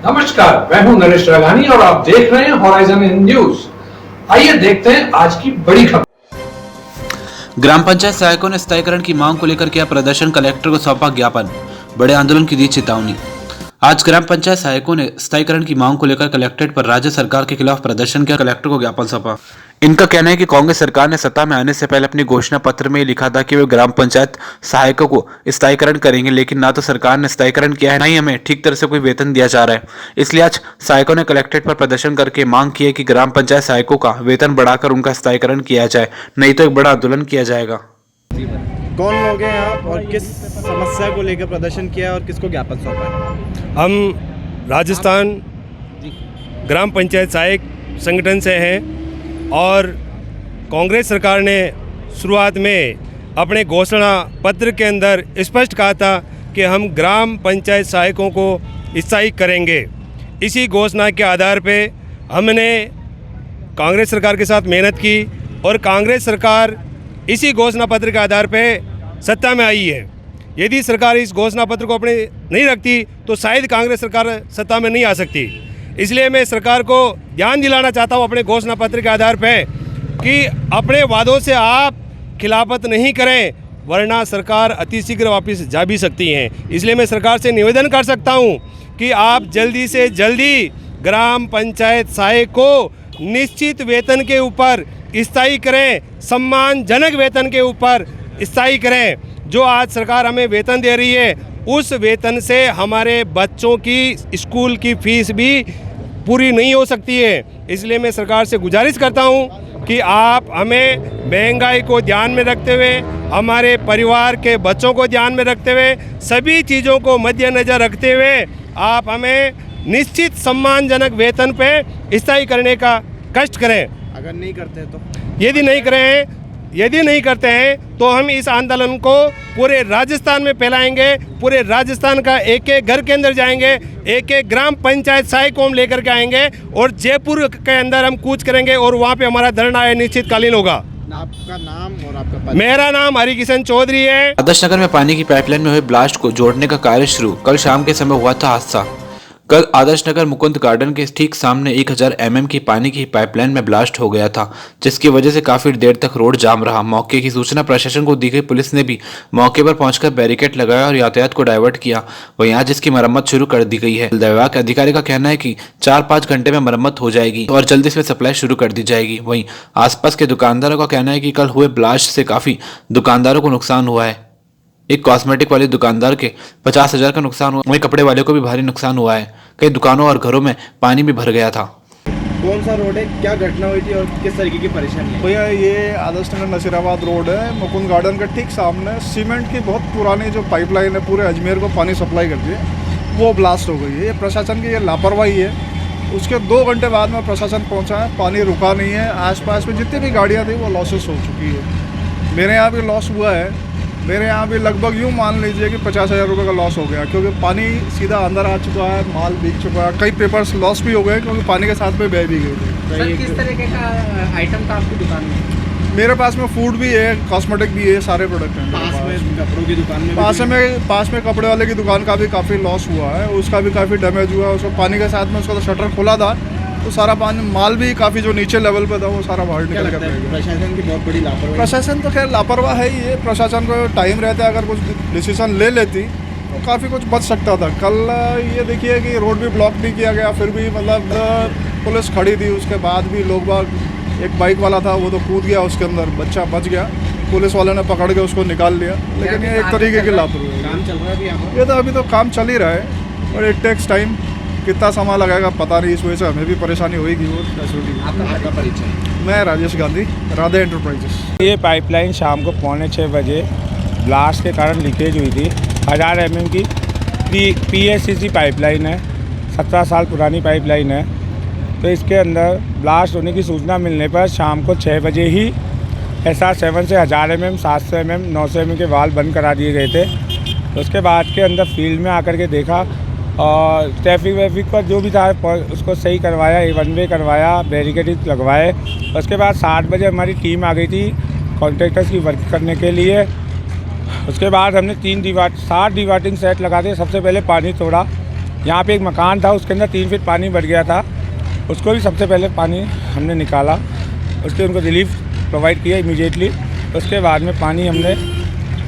नमस्कार, मैं हूं नरेश राघानी और आप देख रहे हैं हॉराइजन न्यूज। आइए देखते हैं आज की बड़ी खबर। ग्राम पंचायत सहायकों ने स्थायीकरण की मांग को लेकर किया प्रदर्शन, कलेक्टर को सौंपा ज्ञापन, बड़े आंदोलन की दी चेतावनी। आज ग्राम पंचायत सहायकों ने स्थायीकरण की मांग को लेकर कलेक्ट्रेट पर राज्य सरकार के खिलाफ प्रदर्शन किया, कलेक्टर को ज्ञापन सौंपा। इनका कहना है कि कांग्रेस सरकार ने सत्ता में आने से पहले अपने घोषणा पत्र में लिखा था कि वे ग्राम पंचायत सहायकों को स्थायीकरण करेंगे, लेकिन ना तो सरकार ने स्थायीकरण किया है, ना ही हमें ठीक तरह से कोई वेतन दिया जा रहा है। इसलिए आज सहायकों ने कलेक्ट्रेट पर प्रदर्शन करके मांग की है कि ग्राम पंचायत सहायकों का वेतन बढ़ाकर उनका स्थायीकरण किया जाए, नहीं तो एक बड़ा आंदोलन किया जाएगा। कौन लोग हैं आप और किस समस्या को लेकर प्रदर्शन किया और किसको ज्ञापन सौंपा है? हम राजस्थान ग्राम पंचायत सहायक संगठन से हैं और कांग्रेस सरकार ने शुरुआत में अपने घोषणा पत्र के अंदर स्पष्ट कहा था कि हम ग्राम पंचायत सहायकों को स्थायी करेंगे। इसी घोषणा के आधार पे हमने कांग्रेस सरकार के साथ मेहनत की और कांग्रेस सरकार इसी घोषणा पत्र के आधार पे सत्ता में आई है। यदि सरकार इस घोषणा पत्र को अपने नहीं रखती तो शायद कांग्रेस सरकार सत्ता में नहीं आ सकती। इसलिए मैं सरकार को ध्यान दिलाना चाहता हूँ अपने घोषणा पत्र के आधार पे कि अपने वादों से आप खिलाफत नहीं करें, वरना सरकार अतिशीघ्र वापस जा भी सकती हैं। इसलिए मैं सरकार से निवेदन कर सकता हूँ कि आप जल्दी से जल्दी ग्राम पंचायत सहायक को निश्चित वेतन के ऊपर स्थायी करें, सम्मानजनक वेतन के ऊपर स्थायी करें। जो आज सरकार हमें वेतन दे रही है उस वेतन से हमारे बच्चों की स्कूल की फीस भी पूरी नहीं हो सकती है। इसलिए मैं सरकार से गुजारिश करता हूं कि आप हमें महंगाई को ध्यान में रखते हुए, हमारे परिवार के बच्चों को ध्यान में रखते हुए, सभी चीज़ों को मद्देनज़र रखते हुए आप हमें निश्चित सम्मानजनक वेतन पे स्थायी करने का कष्ट करें। अगर नहीं करते तो यदि नहीं करते हैं तो हम इस आंदोलन को पूरे राजस्थान में फैलाएंगे। पूरे राजस्थान का एक एक घर के अंदर जाएंगे, एक एक ग्राम पंचायत सहायक को हम लेकर के आएंगे और जयपुर के अंदर हम कूच करेंगे और वहाँ पे हमारा धरना निश्चितकालीन होगा। आपका नाम और आपका पद? मेरा नाम हरिकिशन चौधरी है। आदर्श नगर में पानी की पाइपलाइन में हुए ब्लास्ट को जोड़ने का कार्य शुरू। कल शाम के समय हुआ था हादसा। कल आदर्श नगर मुकुंद गार्डन के ठीक सामने 1000 mm की पानी की पाइपलाइन में ब्लास्ट हो गया था, जिसकी वजह से काफी देर तक रोड जाम रहा। मौके की सूचना प्रशासन को दी गई। पुलिस ने भी मौके पर पहुंचकर बैरिकेड लगाया और यातायात को डाइवर्ट किया। वहीं आज इसकी मरम्मत शुरू कर दी गई है। विभाग के अधिकारी का कहना है कि 4-5 घंटे में मरम्मत हो जाएगी और जल्द इसमें सप्लाई शुरू कर दी जाएगी। वहीं आसपास के दुकानदारों का कहना है कि कल हुए ब्लास्ट से काफी दुकानदारों को नुकसान हुआ है। एक कॉस्मेटिक वाले दुकानदार के 50,000 का नुकसान हुआ, वहीं कपड़े वाले को भी भारी नुकसान हुआ है। कई दुकानों और घरों में पानी भी भर गया था। कौन सा रोड है, क्या घटना हुई थी और किस तरीके की परेशानी है? भैया ये आदर्श नगर नसीराबाद रोड है, मुकुंद गार्डन के ठीक सामने सीमेंट की बहुत पुरानी जो पाइपलाइन है पूरे अजमेर को पानी सप्लाई करती है, वो ब्लास्ट हो गई है। ये प्रशासन की ये लापरवाही है। उसके 2 घंटे बाद में प्रशासन पहुंचा है, पानी रुका नहीं है। आसपास में जितनी भी गाड़ियाँ थी वो लॉसेस हो चुकी है। मेरे यहाँ भी लॉस हुआ है। मेरे यहाँ भी लगभग यूँ मान लीजिए कि 50,000 रुपये का लॉस हो गया, क्योंकि पानी सीधा अंदर आ चुका है, माल बिक चुका है। कई पेपर्स लॉस भी हो गए क्योंकि पानी के साथ में बह भी गए थे। सर, किस तरीके का आइटम था आपकी दुकान में? मेरे पास में फूड भी है, कॉस्मेटिक भी है, सारे प्रोडक्ट हैं। पास में कपड़ों की दुकान में पास में कपड़े वाले की दुकान का भी काफ़ी लॉस हुआ है, उसका भी काफ़ी डैमेज हुआ है। उसको पानी के साथ में उसका तो शटर खुला था तो सारा पानी माल भी काफ़ी जो नीचे लेवल पे था वो सारा बाहर निकल गया। प्रशासन की बहुत बड़ी लापरवाही? प्रशासन तो खैर लापरवाह है ही है। प्रशासन को टाइम रहता है, अगर कुछ डिसीजन ले लेती तो काफ़ी कुछ बच सकता था। कल ये देखिए कि रोड भी ब्लॉक नहीं किया गया, फिर भी मतलब पुलिस खड़ी थी। उसके बाद भी लोग बाग, एक बाइक वाला था वो तो कूद गया उसके अंदर, बच्चा बच गया, पुलिस वाले ने पकड़ के उसको निकाल लिया। लेकिन ये एक तरीके की लापरवाही। काम चल रहा है ये तो अभी तो काम चल ही रहा है और इट टेक्स टाइम। कितना समय लगेगा पता नहीं, इस वजह से हमें भी परेशानी होगी। आपका परिचय? मैं राजेश गांधी, राधे एंटरप्राइजेस। ये पाइपलाइन शाम को 5:45 बजे ब्लास्ट के कारण लीकेज हुई थी। 1000 mm की PSCC पाइपलाइन है, 17 साल पुरानी पाइपलाइन है। तो इसके अंदर ब्लास्ट होने की सूचना मिलने पर शाम को 6 बजे ही SR7 से 1000 mm, 700 mm, 900 mm के वाल्व बंद करा दिए गए थे। तो उसके बाद के अंदर फील्ड में आकर के देखा और ट्रैफिक पर जो भी था उसको सही करवाया, 1 वे करवाया, बैरिकेड लगवाए। उसके बाद 7 बजे हमारी टीम आ गई थी कॉन्ट्रैक्टर्स की वर्क करने के लिए। उसके बाद हमने 7 डिवार्टिंग सेट लगा दिए। सबसे पहले पानी तोड़ा, यहाँ पे एक मकान था, उसके अंदर 3 फीट पानी भर गया था। उसको भी सबसे पहले पानी हमने निकाला, उसके उनको रिलीफ प्रोवाइड किया इमीडिएटली। उसके बाद में पानी हमने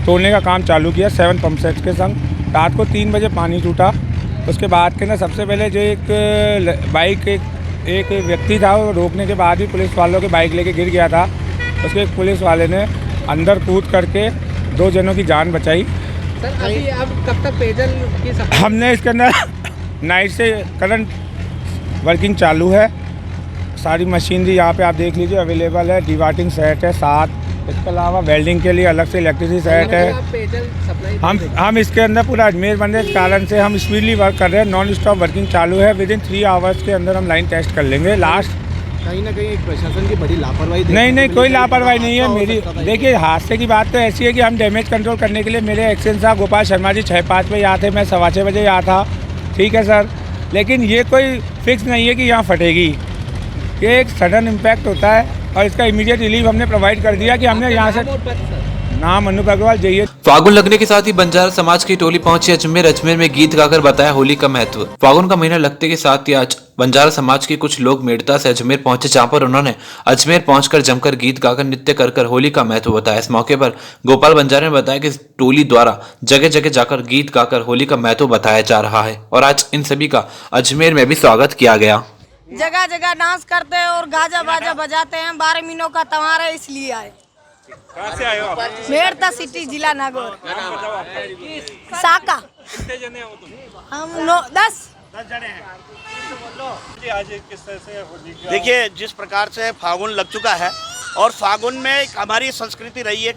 तोड़ने का काम चालू किया 7 पंप सेट्स के संग। रात को 3 बजे पानी टूटा। उसके बाद के ना सबसे पहले जो एक व्यक्ति था, वो रोकने के बाद भी पुलिस वालों के बाइक लेके गिर गया था। उसके एक पुलिस वाले ने अंदर कूद करके 2 जनों की जान बचाई। सर अभी अब कब तक पेयजल की सप्लाई? हमने इसके अंदर नाइट से करंट वर्किंग चालू है। सारी मशीनरी यहाँ पे आप देख लीजिए अवेलेबल है। डिवाटिंग सेट है 7। इसके अलावा वेल्डिंग के लिए अलग से इलेक्ट्रिसिटी सेट है। आप पेयजल सप्लाई हम इसके अंदर पूरा अजमेर बनने के कारण से हम स्पीडली वर्क कर रहे हैं। नॉन स्टॉप वर्किंग चालू है। विदिन 3 आवर्स के अंदर हम लाइन टेस्ट कर लेंगे। लास्ट कहीं ना कहीं प्रशासन की बड़ी लापरवाही नहीं कोई लापरवाही नहीं है मेरी। देखिए हादसे की बात तो ऐसी है कि हम डैमेज कंट्रोल करने के लिए मेरे एक्शन साहब गोपाल शर्मा जी 6:05 पे यहाँ थे, मैं 6:15 बजे यहाँ था। ठीक है सर, लेकिन ये कोई फिक्स नहीं है कि यहाँ फटेगी। ये एक सडन इम्पैक्ट होता है और इसका इमीडिएट रिलीफ हमने प्रोवाइड कर दिया कि हमने यहाँ से नाम अनूप अग्रवाल जाइए। फागुन लगने के साथ ही बंजारा समाज की टोली पहुंची अजमेर। अजमेर में गीत गाकर बताया होली का महत्व। फागुन का महीना लगते के साथ ही आज बंजारा समाज के कुछ लोग मेड़ता से अजमेर पहुंचे, जहां पर उन्होंने अजमेर पहुंचकर जमकर गीत गाकर नृत्य कर होली का महत्व बताया। इस मौके पर गोपाल बंजारा ने बताया कि इस टोली द्वारा जगह जगह जाकर गीत गाकर होली का महत्व बताया जा रहा है और आज इन सभी का अजमेर में भी स्वागत किया गया। जगह जगह डांस करते हैं और गाजा बाजा बजाते हैं। 12 महीनों का त्योहार है, इसलिए आए। कहाँ से आए हो आप? मेड़ता सिटी, जिला नागौर। साका। कितने जने हो तुम? हम 10 जने हैं। आज किस तरह से होली का? देखिए, जिस प्रकार से फागुन लग चुका है और फागुन में एक हमारी संस्कृति रही है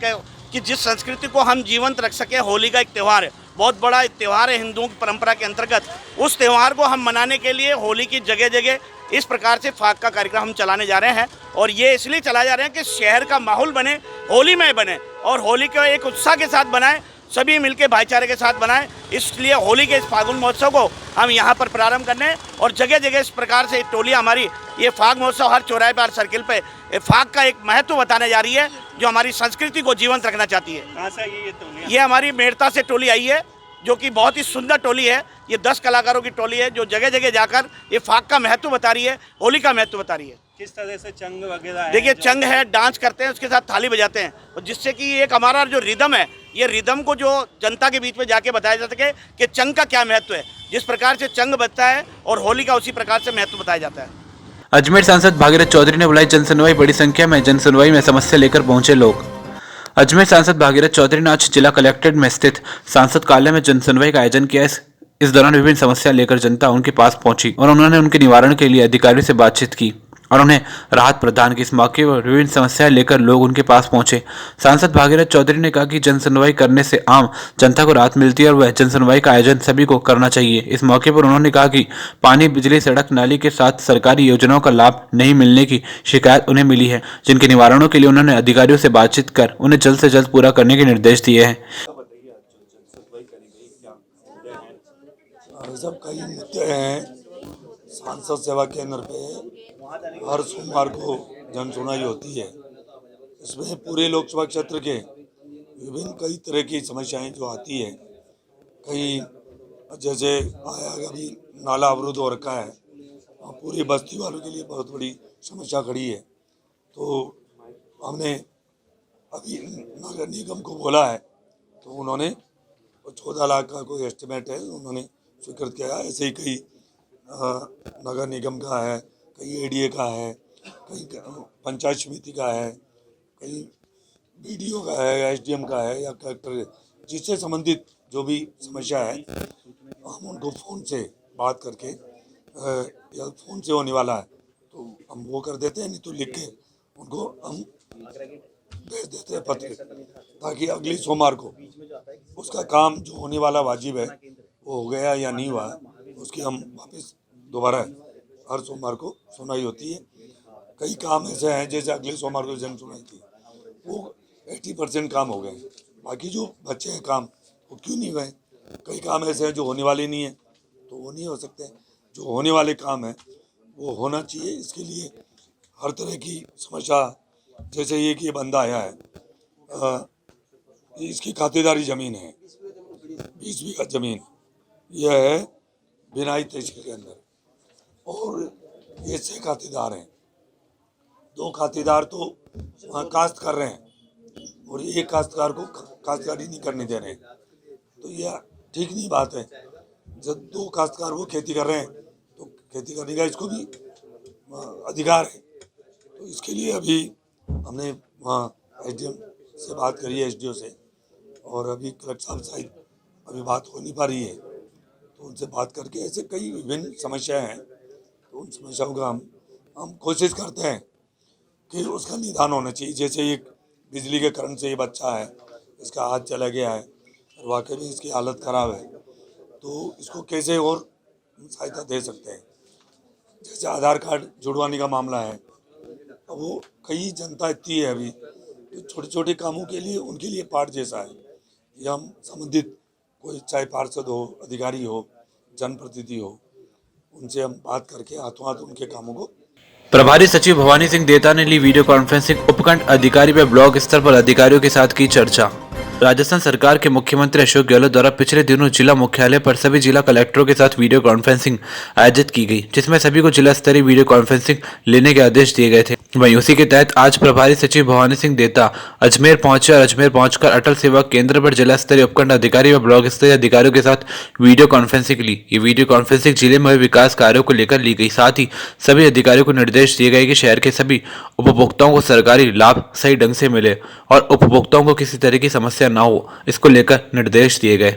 कि जिस संस्कृति को हम जीवंत रख सके, होली का एक त्यौहार है, बहुत बड़ा त्यौहार है हिंदुओं की परंपरा के अंतर्गत। उस त्यौहार को हम मनाने के लिए होली की जगह जगह इस प्रकार से फाग का कार्यक्रम हम चलाने जा रहे हैं और ये इसलिए चलाए जा रहे हैं कि शहर का माहौल बने, होली में बने और होली को एक उत्साह के साथ बनाएं, सभी मिलके भाईचारे के साथ बनाएं। इसलिए होली के इस फागुन महोत्सव को हम यहाँ पर प्रारंभ करने और जगह जगह इस प्रकार से टोली हमारी ये फाग महोत्सव हर चौराहे पर, हर सर्किल पे फाग का एक महत्व बताने जा रही है जो हमारी संस्कृति को जीवंत रखना चाहती है। कहाँ से आई है ये टोली? ये हमारी मेड़ता से टोली आई है जो कि बहुत ही सुंदर टोली है। ये 10 कलाकारों की टोली है जो जगह जगह जाकर ये फाग का महत्व बता रही है, होली का महत्व बता रही है। किस तरह से चंग वगैरह है? देखिए, चंग है, डांस करते हैं, उसके साथ थाली बजाते हैं और जिससे कि एक हमारा जो रिदम है, ये रिदम को जो जनता के बीच में जाके बताया जा सके कि चंग का क्या महत्व है। जिस प्रकार से चंग बजता है और होली का उसी प्रकार से महत्व बताया जाता है। अजमेर सांसद भागीरथ चौधरी ने बुलाई जनसुनवाई। बड़ी संख्या में जनसुनवाई में समस्या लेकर पहुंचे लोग। अजमेर सांसद भागीरथ चौधरी ने आज जिला कलेक्ट्रेट में स्थित सांसद कार्यालय में जनसुनवाई का आयोजन किया। इस दौरान विभिन्न समस्या लेकर जनता उनके पास पहुंची और उन्होंने उनके निवारण के लिए अधिकारियों से बातचीत की और उन्हें राहत प्रदान की। इस मौके पर विभिन्न समस्याएं लेकर लोग उनके पास पहुंचे। सांसद भागीरथ चौधरी ने कहा कि जनसुनवाई करने से आम जनता को राहत मिलती है और वह जनसुनवाई का आयोजन सभी को करना चाहिए। इस मौके पर उन्होंने कहा कि पानी, बिजली, सड़क, नाली के साथ सरकारी योजनाओं का लाभ नहीं मिलने की शिकायत उन्हें मिली है, जिनके निवारणों के लिए उन्होंने अधिकारियों से बातचीत कर उन्हें जल्द से जल्द पूरा करने के निर्देश दिए हैं। सब कई मुद्दे हैं। सांसद सेवा केंद्र पे हर सोमवार को जन सुनवाई होती है। इसमें पूरे लोकसभा क्षेत्र के विभिन्न कई तरह की समस्याएं जो आती है, कई जैसे आया अभी नाला अवरुद्ध हो रखा है और पूरी बस्ती वालों के लिए बहुत बड़ी समस्या खड़ी है। तो हमने अभी नगर निगम को बोला है तो उन्होंने 14 लाख का कोई एस्टिमेट है, उन्होंने स्वीकृत किया। ऐसे ही कई नगर निगम का है, कई एडीए का है, कई पंचायत समिति का है, कई बीडीओ का है, एसडीएम का है या कलेक्टर, जिससे संबंधित जो भी समस्या है हम उनको फ़ोन से बात करके या फ़ोन से होने वाला है तो हम वो कर देते हैं, नहीं तो लिख के उनको हम भेज देते हैं पत्र, ताकि अगली सोमवार को उसका काम जो होने वाला वाजिब है वो हो गया या नहीं हुआ, उसकी हम वापस दोबारा हर सोमवार को सुनवाई होती है। कई काम ऐसे हैं जैसे अगले सोमवार को जन सुनवाई थी, वो 80% काम हो गए, बाकी जो बच्चे हैं काम वो क्यों नहीं हुए। कई काम ऐसे हैं जो होने वाले नहीं हैं तो वो नहीं हो सकते। जो होने वाले काम हैं वो होना चाहिए। इसके लिए हर तरह की समस्या, जैसे ये कि ये बंदा आया है, इसकी खातेदारी ज़मीन है 20 बीघा ज़मीन, यह है बिनाई तहसील के अंदर, और ये 6 खातेदार हैं। 2 खातेदार तो वहाँ काश्त कर रहे हैं और एक काश्तकार को काश्तकारी नहीं करने दे रहे हैं, तो यह ठीक नहीं बात है। जब 2 काश्तकार वो खेती कर रहे हैं तो खेती करने का इसको भी अधिकार है। तो इसके लिए अभी हमने वहाँ SDM से बात करी है, SDO से, और अभी कलेक्टर साहब शायद अभी बात हो नहीं पा रही है, तो उनसे बात करके ऐसे कई विभिन्न समस्याएं हैं, तो उन समस्याओं का हम कोशिश करते हैं कि उसका निदान होना चाहिए। जैसे एक बिजली के करंट से ये बच्चा है, इसका हाथ चला गया है और वाकई में इसकी हालत ख़राब है, तो इसको कैसे और सहायता दे सकते हैं। जैसे आधार कार्ड जुड़वाने का मामला है, अब वो कई जनता इतनी है अभी, तो छोटे छोटे कामों के लिए उनके लिए पाठ जैसा है कि हम संबंधित कोई चाहे पार्षद हो, अधिकारी हो, जनप्रतिनिधि हो, उनसे हम बात करके हाथों हाथ उनके कामों को। प्रभारी सचिव भवानी सिंह देता ने ली वीडियो कॉन्फ्रेंसिंग, उपखंड अधिकारी व ब्लॉक स्तर पर अधिकारियों के साथ की चर्चा। राजस्थान सरकार के मुख्यमंत्री अशोक गहलोत द्वारा पिछले दिनों जिला मुख्यालय पर सभी जिला कलेक्टरों के साथ वीडियो कॉन्फ्रेंसिंग आयोजित की गई, जिसमें सभी को जिला स्तरीय वीडियो कॉन्फ्रेंसिंग लेने के आदेश दिए गए थे। वहीं उसी के तहत आज प्रभारी सचिव भवानी सिंह देता अजमेर पहुंचे और अजमेर पहुंचकर अटल सेवा केंद्र पर जिला स्तरीय उपखंड अधिकारी व ब्लॉक स्तरीय अधिकारियों के साथ वीडियो कॉन्फ्रेंसिंग ली। ये वीडियो कॉन्फ्रेंसिंग जिले में हुए विकास कार्यों को लेकर ली गई। साथ ही सभी अधिकारियों को निर्देश दिए गए कि शहर के सभी उपभोक्ताओं को सरकारी लाभ सही ढंग से मिले और उपभोक्ताओं को किसी तरह की समस्या न हो, इसको लेकर निर्देश दिए गए।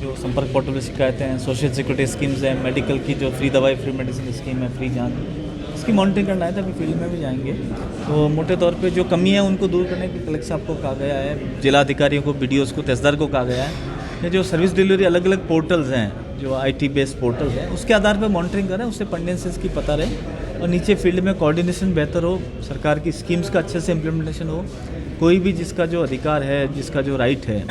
जो संपर्क पोर्टल में शिकायतें हैं, सोशल सिक्योरिटी स्कीम्स हैं, मेडिकल की जो फ्री दवाई फ्री मेडिसिन स्कीम है, फ्री जांच, इसकी मॉनिटरिंग करना है। तो अभी फील्ड में भी जाएंगे, तो मोटे तौर पे जो कमी है उनको दूर करने के कलेक्टर साहब को कहा गया है, जिला अधिकारियों को, BDOs को, तहसीलदार को कहा गया है। ये जो सर्विस डिलीवरी अलग अलग पोर्टल्स हैं, जो IT बेस्ड पोर्टल्स हैं, उसके आधार पर मॉनिटरिंग करें, उससे पेंडेंसीज की पता रहे और नीचे फील्ड में कोऑर्डिनेशन बेहतर हो, सरकार की स्कीम्स का अच्छे से इम्प्लीमेंटेशन हो, कोई भी जिसका जो अधिकार है, जिसका जो राइट है,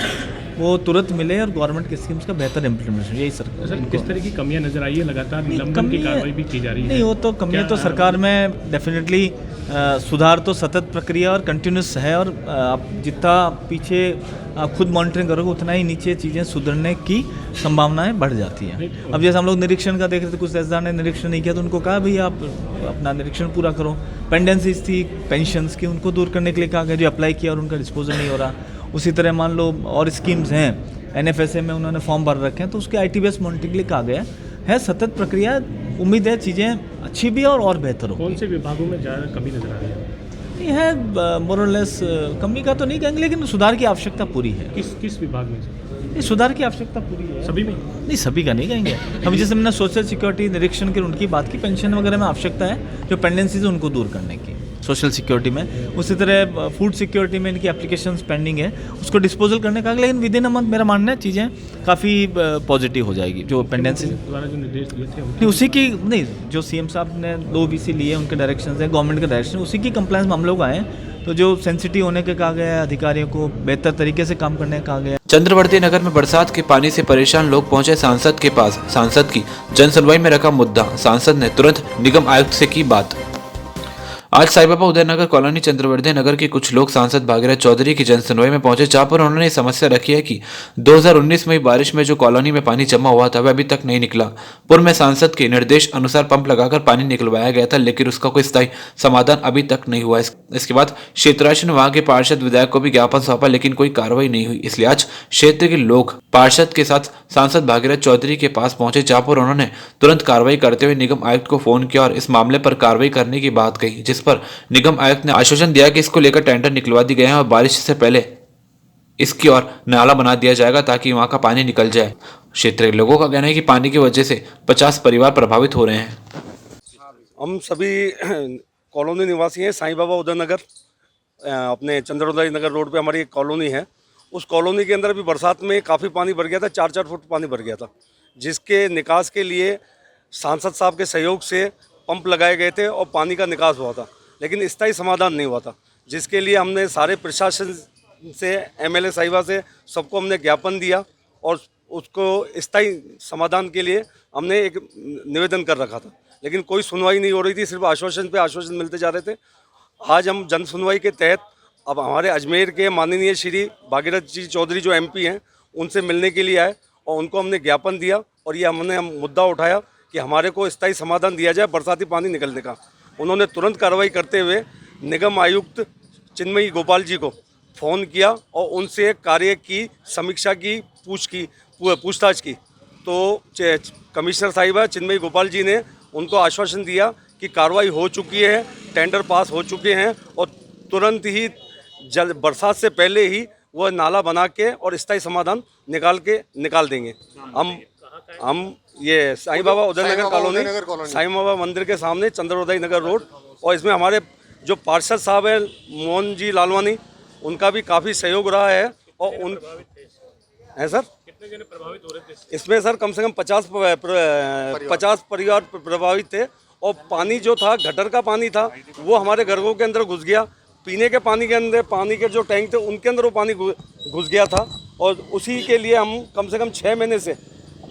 वो तुरंत मिले और गवर्नमेंट की स्कीम्स का बेहतर इम्प्लीमेंटेशन। यही सर किस तरह की कमियां नजर आई है? लगातार निलंबन की कार्रवाई भी की जा रही है। नहीं, वो तो कमियां तो सरकार में डेफिनेटली सुधार तो सतत प्रक्रिया और कंटिन्यूस है, और आप जितना पीछे आप खुद मॉनिटरिंग करोगे उतना ही नीचे चीज़ें सुधरने की संभावनाएं बढ़ जाती हैं। अब जैसे हम लोग निरीक्षण का देख रहे थे, कुछ तहसीलदार ने निरीक्षण नहीं किया तो उनको कहा भैया आप अपना निरीक्षण पूरा करो। पेंडेंसीज थी पेंशन्स की, उनको दूर करने के लिए कहा गया, जो अप्लाई किया और उनका डिस्पोजल नहीं हो रहा। उसी तरह मान लो और स्कीम्स हैं, NFSA में उन्होंने फॉर्म भर रखे हैं, तो उसके IT बेस्ड मॉनिटरिंग के लिए कहा गया है। सतत प्रक्रिया, उम्मीद है चीज़ें अच्छी भी और बेहतर हो। कौन से विभागों में ज़्यादा कमी नजर आ रही है? ये है मोरलेस, कमी का तो नहीं कहेंगे, लेकिन सुधार की आवश्यकता पूरी है। किस विभाग में? ये सुधार की आवश्यकता पूरी है सभी में? नहीं, सभी का नहीं कहेंगे। अभी जैसे मैंने सोशल सिक्योरिटी निरीक्षण के उनकी बात की, पेंशन वगैरह में आवश्यकता है जो पेंडेंसीज है उनको दूर करने की सोशल सिक्योरिटी में। उसी तरह फूड सिक्योरिटी में इनकी एप्लीकेशंस पेंडिंग है, उसको डिस्पोजल करने का, लेकिन विद इन अ मंथ मेरा मानना है चीज़ें काफ़ी पॉजिटिव हो जाएगी। जो पेंडेंसी द्वारा जो निर्देश दिए थे नहीं, उसी की नहीं, जो CM साहब ने 2 BC लिए, उनके डायरेक्शन है, गवर्नमेंट के डायरेक्शन, उसी की कंप्लायंस में हम लोग आए। तो जो सेंसिटिव होने के कहा गया है, अधिकारियों को बेहतर तरीके से काम करने का कहा गया है। चंद्रवर्ती नगर में बरसात के पानी से परेशान लोग पहुंचे सांसद के पास। सांसद की जन सुनवाई में रखा मुद्दा, सांसद ने तुरंत निगम आयुक्त से की बात। आज साईबाबा उदयनगर कॉलोनी चंद्रवर्ती नगर के कुछ लोग सांसद भागीरथ चौधरी की जनसुनवाई में पहुंचे, जहां पर उन्होंने समस्या रखी है कि 2019 में बारिश में जो कॉलोनी में पानी जमा हुआ था वह अभी तक नहीं निकला। पूर्व में सांसद के निर्देश अनुसार पंप लगाकर पानी निकलवाया गया था, लेकिन उसका कोई स्थायी समाधान अभी तक नहीं हुआ। इसके बाद क्षेत्रवासियों ने वहां के पार्षद विधायक को भी ज्ञापन सौंपा, लेकिन कोई कार्रवाई नहीं हुई। इसलिए आज क्षेत्र के लोग पार्षद के साथ सांसद भागीरथ चौधरी के पास पहुंचे, जहां पर उन्होंने तुरंत कार्रवाई करते हुए निगम आयुक्त को फोन किया और इस मामले पर कार्रवाई करने की बात कही, जिस पर निगम आयुक्त ने आश्वासन दिया कि इसको लेकर टेंडर निकलवा दी गए हैं और बारिश से पहले इसकी ओर नाला बना दिया जाएगा ताकि वहां का पानी निकल जाए। क्षेत्र के लोगों का कहना है कि पानी की वजह से 50 परिवार प्रभावित हो रहे हैं। हम सभी कॉलोनी निवासी हैं, साईं बाबा उदयनगर, अपने चंद्रोदय नगर रोड पे हमारी एक कॉलोनी है। उस कॉलोनी के अंदर भी बरसात में काफ़ी पानी भर गया था, 4-4 फुट पानी भर गया था, जिसके निकास के लिए सांसद साहब के सहयोग से पंप लगाए गए थे और पानी का निकास हुआ था, लेकिन स्थायी समाधान नहीं हुआ था, जिसके लिए हमने सारे प्रशासन से, MLA साहिबा से, सबको हमने ज्ञापन दिया और उसको स्थायी समाधान के लिए हमने एक निवेदन कर रखा था, लेकिन कोई सुनवाई नहीं हो रही थी, सिर्फ आश्वासन पे आश्वासन मिलते जा रहे थे। आज हम जन सुनवाई के तहत अब हमारे अजमेर के माननीय श्री भागीरथ जी चौधरी जो MP हैं, उनसे मिलने के लिए आए और उनको हमने ज्ञापन दिया और ये हमने मुद्दा उठाया कि हमारे को स्थायी समाधान दिया जाए बरसाती पानी निकलने का। उन्होंने तुरंत कार्रवाई करते हुए निगम आयुक्त चिन्मयी गोपाल जी को फ़ोन किया और उनसे कार्य की समीक्षा की पूछताछ की। तो कमिश्नर साहिबा चिन्मयी गोपाल जी ने उनको आश्वासन दिया कि कार्रवाई हो चुकी है, टेंडर पास हो चुके हैं और तुरंत ही बरसात से पहले ही वह नाला बना के और स्थायी समाधान निकाल देंगे। हम ये साईं बाबा उदयनगर कॉलोनी, साईं बाबा मंदिर के सामने चंद्रोदय नगर रोड, और इसमें हमारे जो पार्षद साहब हैं मोहन जी लालवानी, उनका भी काफ़ी सहयोग रहा है। और उन है सर, कितने जने प्रभावित हो रहे थे इसमें? सर कम से कम 50 परिवार प्रभावित थे। और पानी जो था, गटर का पानी था, वो हमारे घरों के अंदर घुस गया। पीने के पानी के अंदर, पानी के जो टैंक थे उनके अंदर वो पानी घुस गया था। और उसी के लिए हम कम से कम 6 महीने से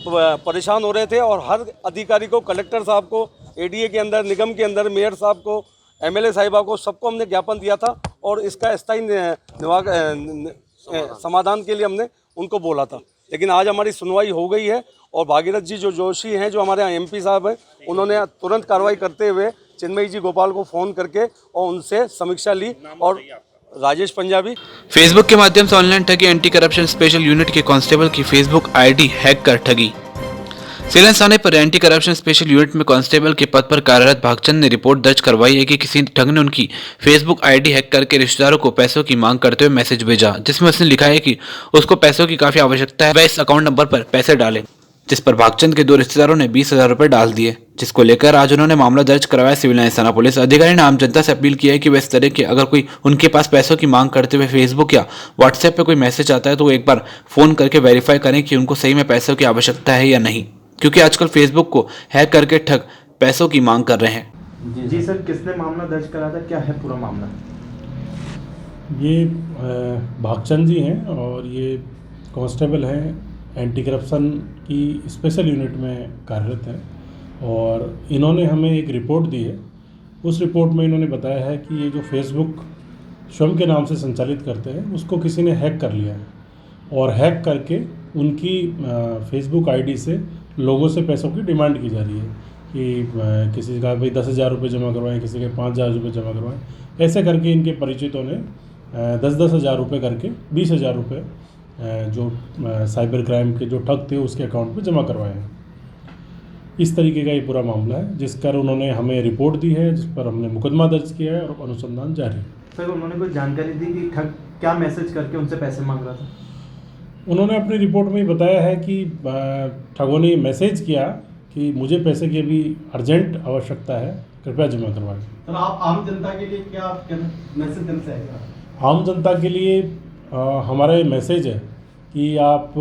परेशान हो रहे थे। और हर अधिकारी को, कलेक्टर साहब को, एडीए के अंदर, निगम के अंदर, मेयर साहब को, एमएलए साहिबा को, सबको हमने ज्ञापन दिया था। और इसका स्थायी समाधान के लिए हमने उनको बोला था। लेकिन आज हमारी सुनवाई हो गई है और भागीरथ जी जो जोशी हैं, जो हमारे यहाँ एमपी साहब हैं, उन्होंने तुरंत कार्रवाई करते हुए चिन्मयी जी गोपाल को फ़ोन करके और उनसे समीक्षा ली। और राजेश पंजाबी। फेसबुक के माध्यम से ऑनलाइन ठगी एंटी करप्शन स्पेशल यूनिट के कांस्टेबल की फेसबुक आईडी हैक कर ठगी। सेलन थाने पर एंटी करप्शन स्पेशल यूनिट में कांस्टेबल के पद पर कार्यरत भागचंद ने रिपोर्ट दर्ज करवाई है कि किसी ठग ने उनकी फेसबुक आईडी हैक करके रिश्तेदारों को पैसों की मांग करते हुए मैसेज भेजा, जिसमें उसने लिखा है कि उसको पैसों की काफी आवश्यकता है, वह इस अकाउंट नंबर पर पैसे डालें। जिस पर भागचंद के 2 रिश्तेदारों ने 20,000 रुपए डाल दिए, जिसको लेकर आज उन्होंने मामला दर्ज करवाया। सिविल लाइंस थाना पुलिस अधिकारी ने आम जनता से अपील किया है कि वे इस तरह के अगर कोई उनके पास पैसों की मांग करते हुए फेसबुक या व्हाट्सएप पे कोई मैसेज आता है तो वो एक बार फोन करके वेरीफाई करें कि उनको सही में पैसों की आवश्यकता है या नहीं, क्योंकि आजकल फेसबुक को हैक करके ठग पैसों की मांग कर रहे हैं। जी सर, किसने मामला दर्ज करा था, क्या है पूरा मामला? ये भागचंद जी हैं और ये कांस्टेबल हैं, एंटी करप्शन की स्पेशल यूनिट में कार्यरत हैं। और इन्होंने हमें एक रिपोर्ट दी है। उस रिपोर्ट में इन्होंने बताया है कि ये जो फेसबुक स्वयं के नाम से संचालित करते हैं उसको किसी ने हैक कर लिया है और हैक करके उनकी फेसबुक आईडी से लोगों से पैसों की डिमांड की जा रही है कि किसी का भाई 10,000 रुपये जमा करवाएं, किसी के 5,000 रुपये जमा करवाएं। ऐसे करके इनके परिचितों ने 10-10 हज़ार रुपये करके 20,000 रुपये जो साइबर क्राइम के जो ठग थे उसके अकाउंट में जमा करवाए हैं। इस तरीके का ये पूरा मामला है, जिसकर उन्होंने हमें रिपोर्ट दी है, जिस पर हमने मुकदमा दर्ज किया है और अनुसंधान जारी है। सर, उन्होंने कोई जानकारी दी कि ठग क्या मैसेज करके उनसे पैसे मांग रहा था? उन्होंने अपनी रिपोर्ट में बताया है कि ठगों ने मैसेज किया कि मुझे पैसे की अभी अर्जेंट आवश्यकता है, कृपया जमा करवाएं। सर, आप आम जनता के लिए क्या मैसेज देना चाहेंगे? आम जनता के लिए हमारा ये मैसेज है कि आप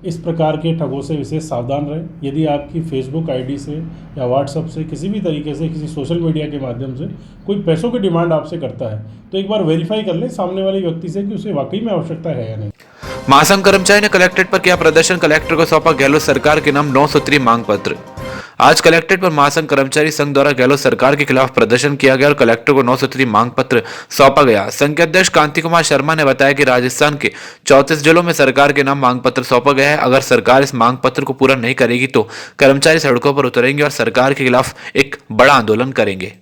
इस प्रकार के ठगों से विशेष सावधान रहें। यदि आपकी फेसबुक आईडी से या व्हाट्सएप से किसी भी तरीके से, किसी सोशल मीडिया के माध्यम से कोई पैसों की डिमांड आपसे करता है तो एक बार वेरीफाई कर लें सामने वाले व्यक्ति से कि उसे वाकई में आवश्यकता है या नहीं। महासंघ कर्मचारी ने कलेक्ट्रेट पर किया प्रदर्शन, कलेक्टर को सौंपा गहलोत सरकार के नाम 9 सूत्री मांग पत्र। आज कलेक्ट्रेट पर महासंघ कर्मचारी संघ द्वारा गहलोत सरकार के खिलाफ प्रदर्शन किया गया और कलेक्टर को 9 सूत्री मांग पत्र सौंपा गया। संघ के अध्यक्ष कांति कुमार शर्मा ने बताया कि राजस्थान के 34 जिलों में सरकार के नाम मांग पत्र सौंपा गया है। अगर सरकार इस मांग पत्र को पूरा नहीं करेगी तो कर्मचारी सड़कों पर उतरेंगे और सरकार के खिलाफ एक बड़ा आंदोलन करेंगे।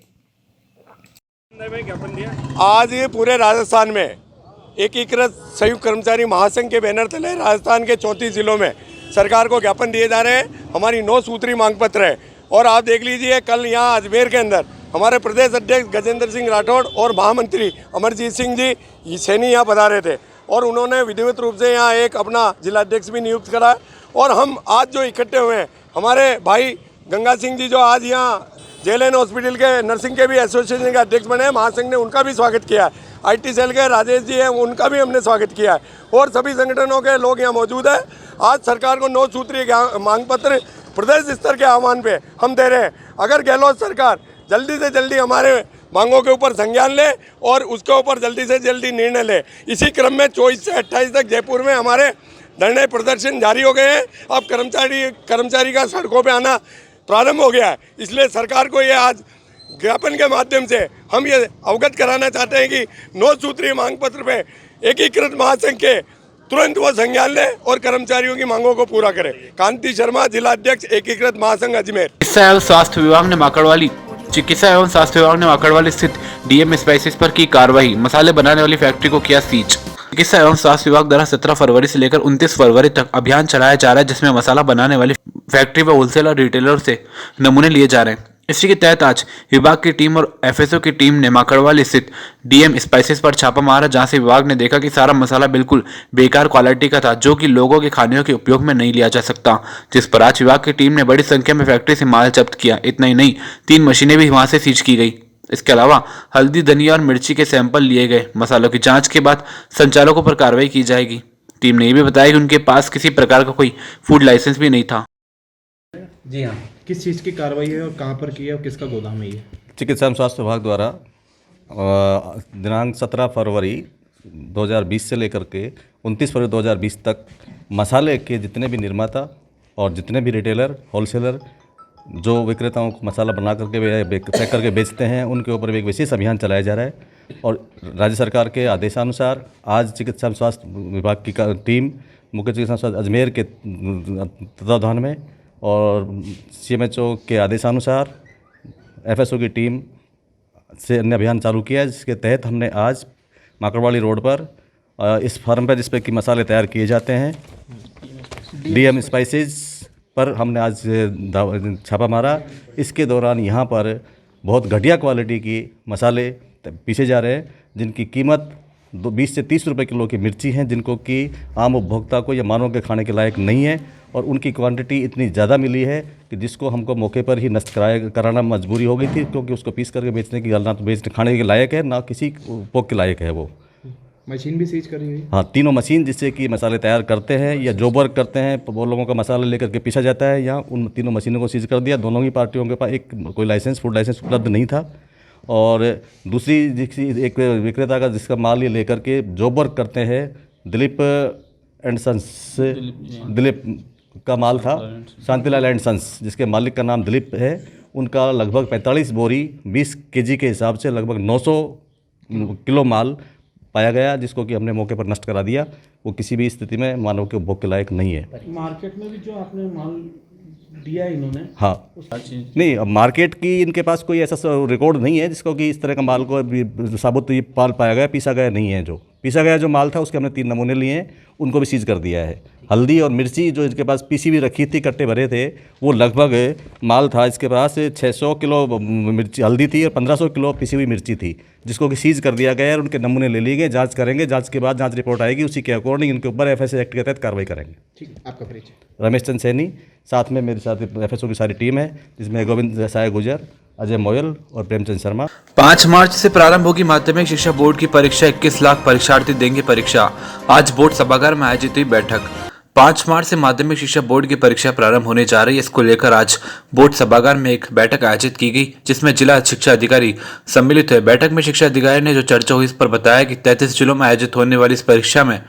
आज ये पूरे राजस्थान में एकीकृत संयुक्त कर्मचारी महासंघ के बैनर तले राजस्थान के 34 जिलों में सरकार को ज्ञापन दिए जा रहे हैं। हमारी 9 सूत्री मांग पत्र है। और आप देख लीजिए, कल यहाँ अजमेर के अंदर हमारे प्रदेश अध्यक्ष गजेंद्र सिंह राठौड़ और महामंत्री अमरजीत सिंह जी सैनी यहाँ पधारे थे और उन्होंने विधिवत रूप से यहाँ एक अपना जिलाध्यक्ष भी नियुक्त करा। और हम आज जो इकट्ठे हुए हैं, हमारे भाई गंगा सिंह जी जो आज यहाँ JLN हॉस्पिटल के नर्सिंग के भी एसोसिएशन के अध्यक्ष बने हैं, महासंघ ने उनका भी स्वागत किया है। IT सेल के राजेश जी हैं, उनका भी हमने स्वागत किया है और सभी संगठनों के लोग यहाँ मौजूद हैं। आज सरकार को 9 सूत्रीय मांग पत्र प्रदेश स्तर के आह्वान पे हम दे रहे हैं। अगर गहलोत सरकार जल्दी से जल्दी हमारे मांगों के ऊपर संज्ञान ले और उसके ऊपर जल्दी से जल्दी निर्णय ले। इसी क्रम में 24 से 28 तक जयपुर में हमारे धरने प्रदर्शन जारी हो गए हैं। अब कर्मचारी का सड़कों पर आना प्रारंभ हो गया है। इसलिए सरकार को ये आज ज्ञापन के माध्यम से हम ये अवगत कराना चाहते हैं कि 9 सूत्रीय मांग पत्र पे एकीकृत महासंघ के तुरंत वो संज्ञान ले और कर्मचारियों की मांगों को पूरा करे। कांति शर्मा, जिला अध्यक्ष एकीकृत महासंघ अजमेर। चिकित्सा एवं स्वास्थ्य विभाग ने माकड़वाली स्थित डीएम स्पाइसेस पर की कार्रवाई, मसाले बनाने वाली फैक्ट्री को किया सीज। चिकित्सा एवं स्वास्थ्य विभाग द्वारा 17 फरवरी से लेकर 29 फरवरी तक अभियान चलाया जा रहा है, जिसमें मसाला बनाने वाली फैक्ट्री व होलसेलर रिटेलर से नमूने लिए जा रहे हैं। इसी के तहत आज विभाग की टीम और एफएसओ की टीम ने माकड़वाली स्थित डीएम स्पाइसेस पर छापा मारा, जहां से विभाग ने देखा कि सारा मसाला बिल्कुल बेकार क्वालिटी का था, जो कि लोगों के खाने के उपयोग में नहीं लिया जा सकता, जिस पर आज विभाग की टीम ने बड़ी संख्या में फैक्ट्री से माल जब्त किया। इतना ही नहीं, 3 मशीनें भी वहां से सीज की गई। इसके अलावा हल्दी, धनिया और मिर्ची के सैंपल लिए गए। मसालों की जांच के बाद संचालकों पर कार्रवाई की जाएगी। टीम ने यह भी बताया कि उनके पास किसी प्रकार का कोई फूड लाइसेंस भी नहीं था। जी हाँ, किस चीज़ की कार्रवाई है और कहाँ पर की है और किसका गोदाम है ये? चिकित्सा एवं स्वास्थ्य विभाग द्वारा दिनांक 17 फरवरी 2020 से लेकर के 29 फरवरी 2020 तक मसाले के जितने भी निर्माता और जितने भी रिटेलर, होलसेलर जो विक्रेताओं को मसाला बना करके पैक करके बेचते हैं, उनके ऊपर एक विशेष अभियान चलाया जा रहा है। और राज्य सरकार के आदेशानुसार आज चिकित्सा एवं स्वास्थ्य विभाग की टीम मुख्य चिकित्सा स्वास्थ्य अजमेर के तत्वावधान में और CMHO के आदेशानुसार FSO की टीम से अन्य अभियान चालू किया है, जिसके तहत हमने आज माकड़वाली रोड पर इस फार्म पर जिस पे कि मसाले तैयार किए जाते हैं डीएम स्पाइसेस पर हमने आज छापा मारा। इसके दौरान यहाँ पर बहुत घटिया क्वालिटी की मसाले पीसे जा रहे हैं, जिनकी कीमत 20 से 30 रुपए किलो की मिर्ची हैं, जिनको कि आम उपभोक्ता को या मानव के खाने के लायक नहीं है, और उनकी क्वांटिटी इतनी ज़्यादा मिली है कि जिसको हमको मौके पर ही नष्ट कराना मजबूरी हो गई थी, क्योंकि उसको पीस करके बेचने की ना तो खाने के लायक है, ना किसी उपभोग के लायक है। वो मशीन भी सीज करी हुई? हाँ, तीनों मशीन जिससे कि मसाले तैयार करते हैं या जो वर्क करते हैं वो लोगों का मसाला लेकर के पीसा जाता है, यहाँ उन तीनों मशीनों को सीज कर दिया। दोनों ही पार्टियों के पास कोई लाइसेंस, फूड लाइसेंस उपलब्ध नहीं था। और दूसरी एक विक्रेता का जिसका माल ये लेकर के जॉब वर्क करते हैं, दिलीप एंड सन्स, दिलीप का माल था, शांतिलाल एंड सन्स, जिसके मालिक का नाम दिलीप है। उनका लगभग 45 बोरी 20 kg के हिसाब से लगभग 900 किलो माल पाया गया, जिसको कि हमने मौके पर नष्ट करा दिया। वो किसी भी स्थिति में मानव के उपभोग के लायक नहीं है। मार्केट में भी जो आपने माल दिया इन्होंने, हाँ, नहीं, अब मार्केट की इनके पास कोई ऐसा रिकॉर्ड नहीं है जिसको कि इस तरह का माल को साबुत ये माल पाया गया, पीसा गया नहीं है। जो पीसा गया जो माल था उसके हमने 3 नमूने लिए हैं, उनको भी सीज कर दिया है। हल्दी और मिर्ची जो इनके पास पीसी भी रखी थी, कट्टे भरे थे, वो लगभग माल था इसके पास 600 किलो मिर्ची हल्दी थी और 1500 किलो पीसी हुई मिर्ची थी, जिसको कि सीज कर दिया गया और उनके नमूने ले लिए गए। जांच करेंगे, जांच के बाद जांच रिपोर्ट आएगी, उसी के अकॉर्डिंग इनके ऊपर FSA एक्ट के तहत कार्रवाई करेंगे। ठीक, आपका परिचय? रमेश चंद सैनी, साथ में मेरे साथ FSO की सारी टीम है, जिसमें गोविंद साय गुजर, अजय मोयल और प्रेमचंद शर्मा। 5 मार्च से प्रारंभ होगी माध्यमिक शिक्षा बोर्ड की परीक्षा। 21 लाख परीक्षार्थी देंगे परीक्षा। आज बोर्ड सभागार में आयोजित हुई बैठक। 5 मार्च से माध्यमिक शिक्षा बोर्ड की परीक्षा प्रारंभ होने जा रही है। इसको लेकर आज बोर्ड सभागार में एक बैठक आयोजित की गई, जिसमें जिला शिक्षा अधिकारी सम्मिलित हुए। बैठक में शिक्षा अधिकारी ने जो चर्चा हुई इस पर बताया कि 33 जिलों में आयोजित होने वाली इस परीक्षा में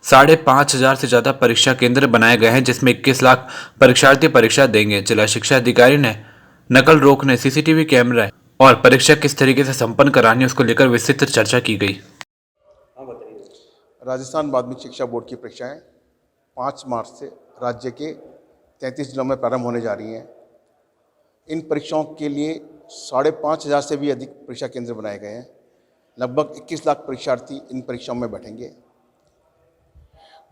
5,500 से ज्यादा परीक्षा केंद्र बनाए गए हैं, जिसमें 21 लाख परीक्षार्थी परीक्षा देंगे। जिला शिक्षा अधिकारी ने नकल रोकने, CCTV कैमरा और परीक्षा किस तरीके से संपन्न करानी है उसको लेकर विस्तृत चर्चा की गई। राजस्थान माध्यमिक शिक्षा बोर्ड की परीक्षाएं 5 मार्च से राज्य के 33 जिलों में प्रारंभ होने जा रही हैं। इन परीक्षाओं के लिए 5,500 से भी अधिक परीक्षा केंद्र बनाए गए हैं। लगभग 21 लाख परीक्षार्थी इन परीक्षाओं में बैठेंगे।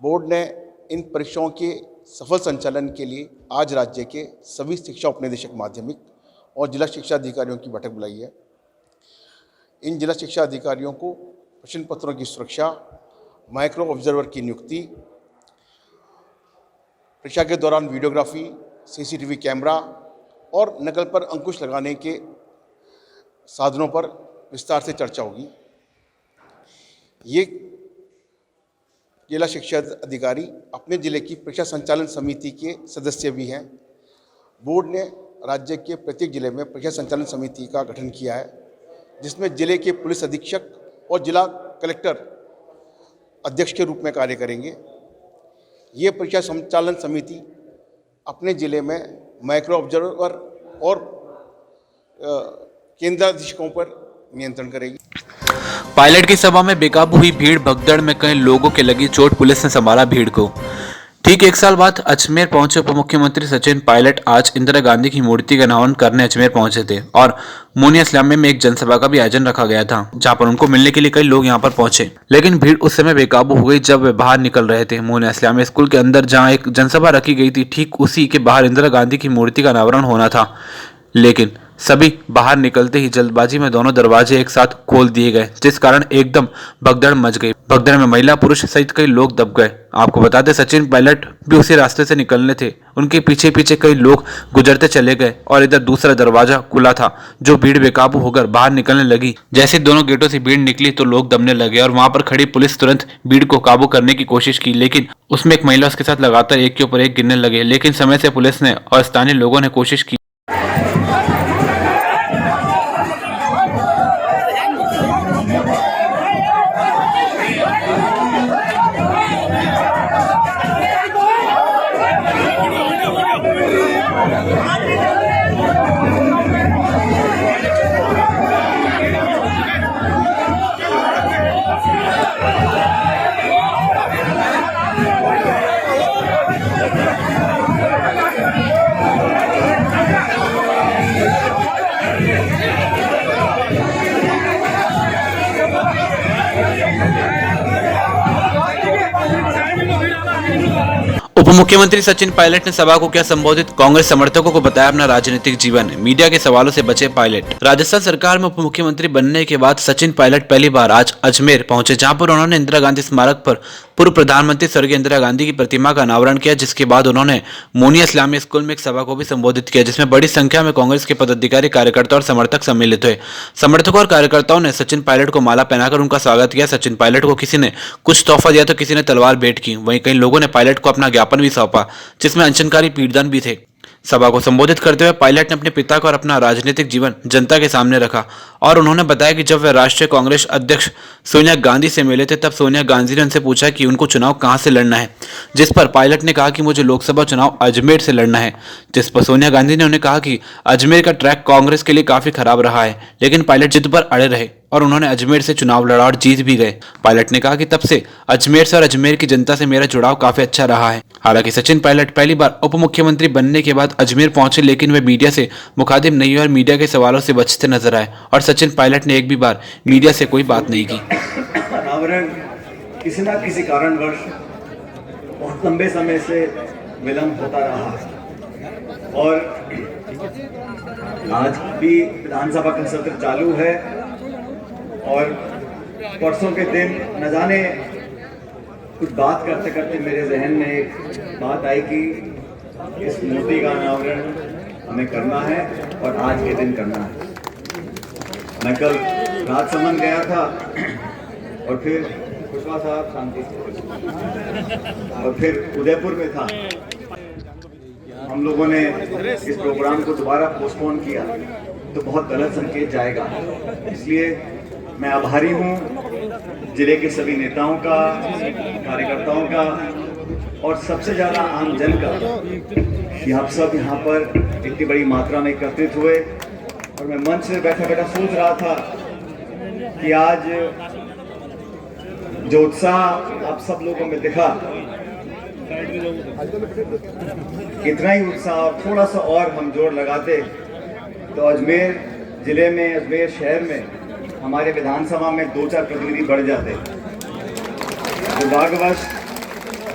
बोर्ड ने इन परीक्षाओं के सफल संचालन के लिए आज राज्य के सभी शिक्षा उपनिदेशक माध्यमिक और जिला शिक्षा अधिकारियों की बैठक बुलाई है। इन जिला शिक्षा अधिकारियों को प्रश्न पत्रों की सुरक्षा, माइक्रो ऑब्जर्वर की नियुक्ति, परीक्षा के दौरान वीडियोग्राफी, CCTV कैमरा और नकल पर अंकुश लगाने के साधनों पर विस्तार से चर्चा होगी। ये जिला शिक्षा अधिकारी अपने जिले की परीक्षा संचालन समिति के सदस्य भी हैं। बोर्ड ने राज्य के प्रत्येक जिले में परीक्षा संचालन समिति का गठन किया है, जिसमें जिले के पुलिस अधीक्षक और जिला कलेक्टर अध्यक्ष के रूप में कार्य करेंगे। ये परीक्षा संचालन समिति अपने जिले में माइक्रो ऑब्जर्वर और केंद्राधीशकों पर नियंत्रण करेगी। पायलट की सभा में बेकाबू हुई भीड़, भगदड़ में कई लोगों के लगी चोट, पुलिस ने संभाला भीड़ को। ठीक एक साल बाद अजमेर पहुंचे उप मुख्यमंत्री सचिन पायलट आज इंदिरा गांधी की मूर्ति का अनावरण करने अजमेर पहुंचे थे और मोनिया इस्लामिया में एक जनसभा का भी आयोजन रखा गया था, जहां पर उनको मिलने के लिए कई लोग यहां पर पहुंचे। लेकिन भीड़ उस समय बेकाबू हो गई जब वे बाहर निकल रहे थे। मोनिया इस्लामिया स्कूल के अंदर जहाँ एक जनसभा रखी गई थी, ठीक उसी के बाहर इंदिरा गांधी की मूर्ति का अनावरण होना था, लेकिन सभी बाहर निकलते ही जल्दबाजी में दोनों दरवाजे एक साथ खोल दिए गए, जिस कारण एकदम भगदड़ मच गई। भगदड़ में महिला पुरुष सहित कई लोग दब गए। आपको बता दें, सचिन पायलट भी उसी रास्ते से निकलने थे, उनके पीछे पीछे कई लोग गुजरते चले गए और इधर दूसरा दरवाजा खुला था जो भीड़ बेकाबू होकर बाहर निकलने लगी। जैसे दोनों गेटों से भीड़ निकली तो लोग दबने लगे और वहां पर खड़ी पुलिस तुरंत भीड़ को काबू करने की कोशिश की, लेकिन उसमें एक महिला उसके साथ लगातार एक के ऊपर एक गिरने लगे। लेकिन समय से पुलिस ने और स्थानीय लोगों ने कोशिश की। उप मुख्यमंत्री सचिन पायलट ने सभा को किया संबोधित, कांग्रेस समर्थकों को बताया अपना राजनीतिक जीवन, मीडिया के सवालों से बचे पायलट। राजस्थान सरकार में उप मुख्यमंत्री बनने के बाद सचिन पायलट पहली बार आज अजमेर पहुंचे, जहां पर उन्होंने इंदिरा गांधी स्मारक पर पूर्व प्रधानमंत्री स्वर्गीय इंदिरा गांधी की प्रतिमा का अनावरण किया, जिसके बाद उन्होंने मोनिया इस्लामिया स्कूल में एक सभा को भी संबोधित किया, जिसमें बड़ी संख्या में कांग्रेस के पदाधिकारी, कार्यकर्ता और समर्थक सम्मिलित हुए। समर्थकों और कार्यकर्ताओं ने सचिन पायलट को माला पहनाकर उनका स्वागत किया। सचिन पायलट को किसी ने कुछ तोहफा दिया तो किसी ने तलवार भेंट की। वहीं कई लोगों ने पायलट को अपना ज्ञापन भी सौंपा, जिसमें अनशनकारी पीड़ितन भी थे। सभा को संबोधित करते हुए पायलट ने अपने पिता को और अपना राजनीतिक जीवन जनता के सामने रखा और उन्होंने बताया कि जब वे राष्ट्रीय कांग्रेस अध्यक्ष सोनिया गांधी से मिले थे, तब सोनिया गांधी ने उनसे पूछा कि उनको चुनाव कहां से लड़ना है, जिस पर पायलट ने कहा कि मुझे लोकसभा चुनाव अजमेर से लड़ना है, जिस पर सोनिया गांधी ने उन्हें कहा कि अजमेर का ट्रैक कांग्रेस के लिए काफी खराब रहा है, लेकिन पायलट जिद पर अड़े रहे और उन्होंने अजमेर से चुनाव लड़ा और जीत भी गए। पायलट ने कहा कि तब से अजमेर से और अजमेर की जनता से मेरा जुड़ाव काफी अच्छा रहा है। हालांकि सचिन पायलट पहली बार उप मुख्यमंत्री बनने के बाद अजमेर पहुंचे, लेकिन वे मीडिया से मुखातिब नहीं हुए और मीडिया के सवालों से बचते नजर आए और सचिन पायलट ने एक भी बार मीडिया से कोई बात नहीं की। अनावरण किसी न किसी कारणवश बहुत लंबे समय से विलंब होता रहा और आज भी विधानसभा का सत्र चालू है और परसों के दिन न जाने कुछ बात करते करते मेरे जहन में एक बात आई कि इस मूर्ति का अनावरण हमें करना है और आज के दिन करना है। मैं कल राजसमंद गया था और फिर खुशवा साहब शांति और फिर उदयपुर में था। हम लोगों ने इस प्रोग्राम को दोबारा पोस्टपोन किया तो बहुत गलत संकेत जाएगा, इसलिए मैं आभारी हूँ जिले के सभी नेताओं का, कार्यकर्ताओं का और सबसे ज़्यादा आम जन का कि आप सब यहाँ पर इतनी बड़ी मात्रा में एकत्रित हुए। और मैं मंच से बैठा बैठा सोच रहा था कि आज जो उत्साह आप सब लोगों में दिखा, इतना ही उत्साह थोड़ा सा और हम जोर लगाते तो अजमेर जिले में, अजमेर शहर में हमारे विधानसभा में 2-4 प्रतिनिधि बढ़ जाते। दुर्भाग्यवश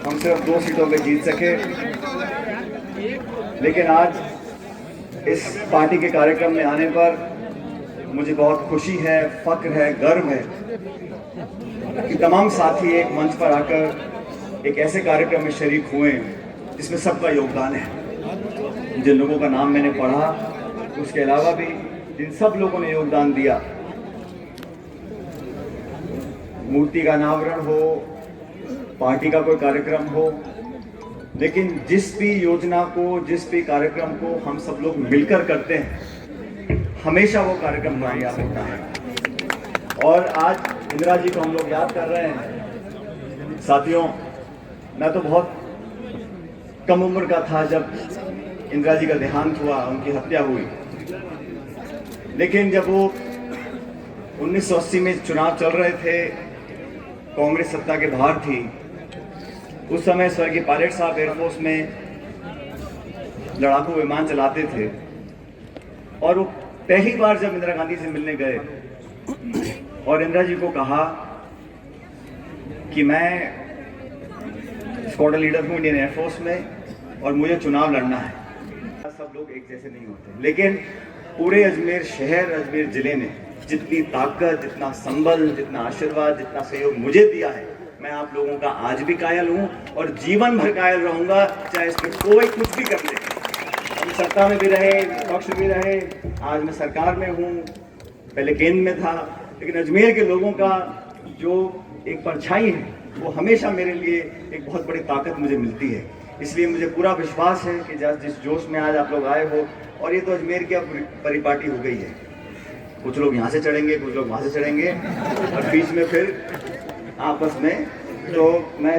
हम सिर्फ 2 सीटों पे जीत सके, लेकिन आज इस पार्टी के कार्यक्रम में आने पर मुझे बहुत खुशी है, फक्र है, गर्व है कि तमाम साथी एक मंच पर आकर एक ऐसे कार्यक्रम में शरीक हुए जिसमें सबका योगदान है। जिन लोगों का नाम मैंने पढ़ा, उसके अलावा भी जिन सब लोगों ने योगदान दिया, मूर्ति का अनावरण हो, पार्टी का कोई कार्यक्रम हो, लेकिन जिस भी योजना को, जिस भी कार्यक्रम को हम सब लोग मिलकर करते हैं, हमेशा वो कार्यक्रम कामयाब होता है। और आज इंदिरा जी को हम लोग याद कर रहे हैं। साथियों, मैं तो बहुत कम उम्र का था जब इंदिरा जी का देहांत हुआ, उनकी हत्या हुई, लेकिन जब वो 1980 में चुनाव चल रहे थे, कांग्रेस सत्ता के बाहर थी। उस समय स्वर्गीय पायलट साहब एयरफोर्स में लड़ाकू विमान चलाते थे और वो पहली बार जब इंदिरा गांधी से मिलने गए और इंदिरा जी को कहा कि मैं स्क्वाड्रन लीडर हूँ इंडियन एयरफोर्स में और मुझे चुनाव लड़ना है। सब लोग एक जैसे नहीं होते, लेकिन पूरे अजमेर शहर, अजमेर जिले ने जितनी ताकत, जितना संबल, जितना आशीर्वाद, जितना सहयोग मुझे दिया है, मैं आप लोगों का आज भी कायल हूँ और जीवन भर कायल रहूँगा, चाहे इसमें कोई कुछ भी कर ले। हम सत्ता में भी रहे, विपक्ष भी रहे, आज मैं सरकार में हूँ, पहले केंद्र में था, लेकिन अजमेर के लोगों का जो एक परछाई है वो हमेशा मेरे लिए एक बहुत बड़ी ताकत मुझे मिलती है। इसलिए मुझे पूरा विश्वास है कि जिस जोश में आज आप लोग आए हो, और ये तो अजमेर की अब परिपाटी हो गई है, कुछ लोग यहाँ से चढ़ेंगे, कुछ लोग वहाँ से चढ़ेंगे और बीच में फिर आपस में, तो मैं